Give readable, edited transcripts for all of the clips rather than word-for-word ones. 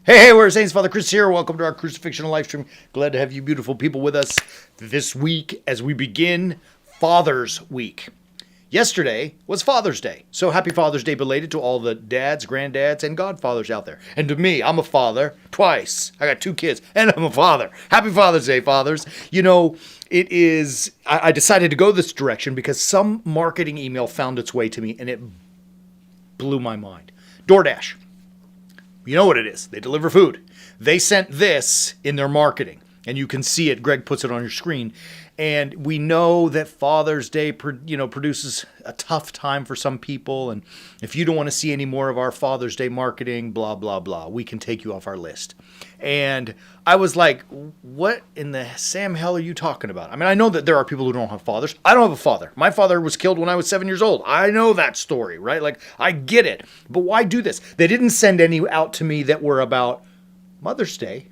Hey, we're Saints. Father Chris here. Welcome to our Crucifixional live stream. Glad to have you beautiful people with us this week as we begin Father's Week. Yesterday was Father's Day, so happy Father's Day belated to all the dads, granddads, and godfathers out there. And to me, I'm a father twice. I got two kids, and I'm a father. Happy Father's Day, fathers. You know, it is, I decided to go this direction because some marketing email found its way to me, and it blew my mind. DoorDash. You know what it is. They deliver food. They sent this in their marketing, and you can see it. Greg puts it on your screen. And we know that Father's Day, produces a tough time for some people. And if you don't want to see any more of our Father's Day marketing, blah, blah, blah, we can take you off our list. And I was like, what in the Sam hell are you talking about? I mean, I know that there are people who don't have fathers. I don't have a father. My father was killed when I was 7 years old. I know that story, right? Like, I get it. But why do this? They didn't send any out to me that were about Mother's Day.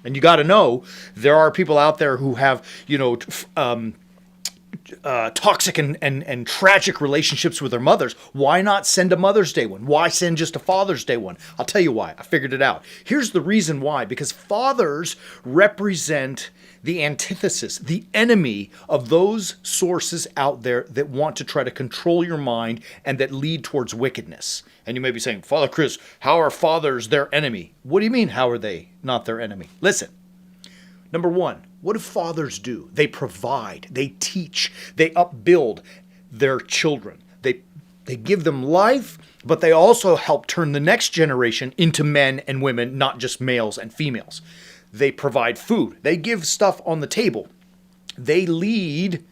And you got to know, there are people out there who have, toxic and tragic relationships with their mothers. Why not send a Mother's Day one? Why send just a Father's Day one? I'll tell you why. I figured it out. Here's the reason why. Because fathers represent the antithesis, the enemy of those sources out there that want to try to control your mind and that lead towards wickedness. And you may be saying, Father Chris, how are fathers their enemy? What do you mean, how are they not their enemy? Listen, number one, what do fathers do? They provide, they teach, they upbuild their children. They give them life, but they also help turn the next generation into men and women, not just males and females. They provide food. They give stuff on the table. They lead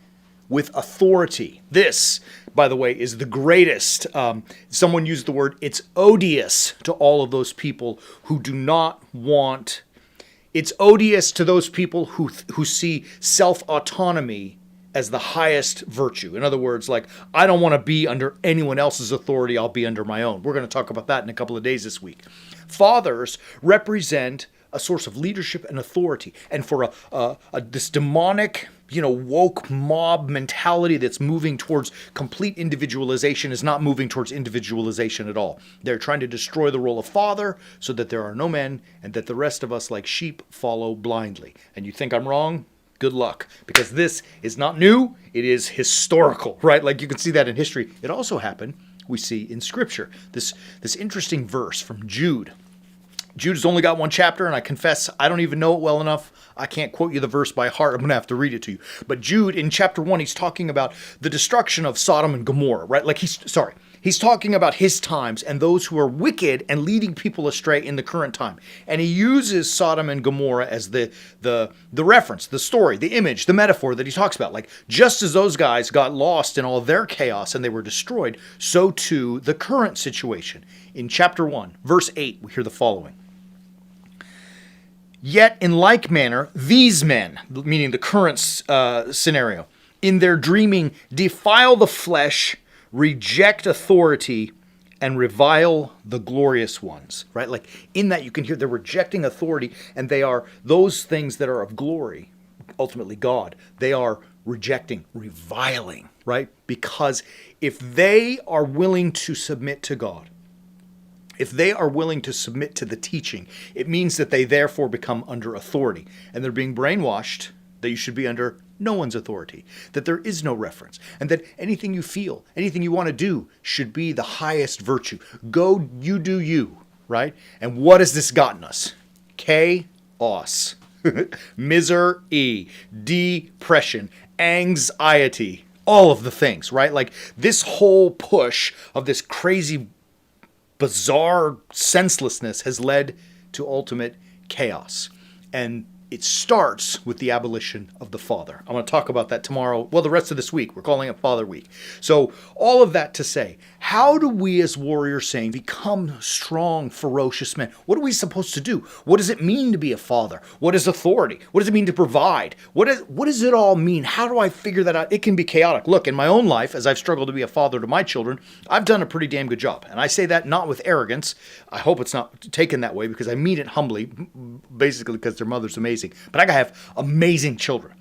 with authority. This, by the way, is the greatest. Someone used the word, it's odious to all of those people who do not want. It's odious to those people who see self-autonomy as the highest virtue. In other words, like, I don't want to be under anyone else's authority. I'll be under my own. We're going to talk about that in a couple of days this week. Fathers represent a source of leadership and authority. And for this demonic, woke mob mentality that's moving towards complete individualization is not moving towards individualization at all. They're trying to destroy the role of father so that there are no men and that the rest of us, like sheep, follow blindly. And you think I'm wrong? Good luck, because this is not new. It is historical, right? Like, you can see that in history. It also happened, we see in Scripture, this interesting verse from Jude. Jude has only got one chapter, and I confess I don't even know it well enough. I can't quote you the verse by heart. I'm going to have to read it to you. But Jude, in chapter 1, he's talking about the destruction of Sodom and Gomorrah, right? Like, he's talking about his times and those who are wicked and leading people astray in the current time. And he uses Sodom and Gomorrah as the reference, the story, the image, the metaphor that he talks about. Like, just as those guys got lost in all their chaos and they were destroyed, so too the current situation. In chapter 1, verse 8, we hear the following. Yet in like manner, these men, meaning the current scenario, in their dreaming, defile the flesh, reject authority, and revile the glorious ones, right? Like, in that you can hear they're rejecting authority, and they are those things that are of glory, ultimately God. They are rejecting, reviling, right? Because if they are willing to submit to God, if they are willing to submit to the teaching, it means that they therefore become under authority. And they're being brainwashed that you should be under no one's authority, that there is no reference, and that anything you feel, anything you want to do should be the highest virtue. Go, you do you, right? And what has this gotten us? Chaos, misery, depression, anxiety, all of the things, right? Like, this whole push of this crazy bizarre senselessness has led to ultimate chaos. And it starts with the abolition of the father. I'm going to talk about that tomorrow. Well, the rest of this week. We're calling it Father Week. So all of that to say, how do we as Warrior Saints become strong, ferocious men? What are we supposed to do? What does it mean to be a father? What is authority? What does it mean to provide? What does it all mean? How do I figure that out? It can be chaotic. Look, in my own life, as I've struggled to be a father to my children, I've done a pretty damn good job. And I say that not with arrogance. I hope it's not taken that way, because I mean it humbly, basically because their mother's amazing. But I have amazing children.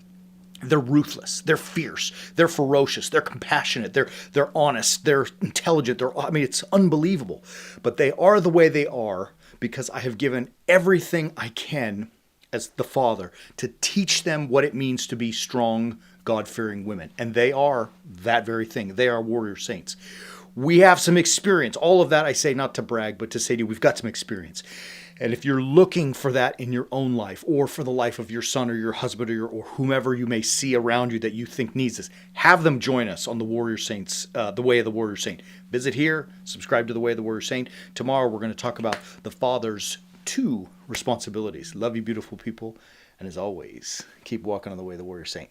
They're ruthless. They're fierce. They're ferocious. They're compassionate. They're honest. They're intelligent. It's unbelievable. But they are the way they are because I have given everything I can as the father to teach them what it means to be strong, God-fearing women. And they are that very thing. They are warrior saints. We have some experience. All of that I say not to brag, but to say to you, we've got some experience. And if you're looking for that in your own life, or for the life of your son or your husband or whomever you may see around you that you think needs this, have them join us on the Warrior Saints, the Way of the Warrior Saint. Visit here, subscribe to the Way of the Warrior Saint. Tomorrow we're going to talk about the father's 2 responsibilities. Love you, beautiful people. And as always, keep walking on the way of the Warrior Saint.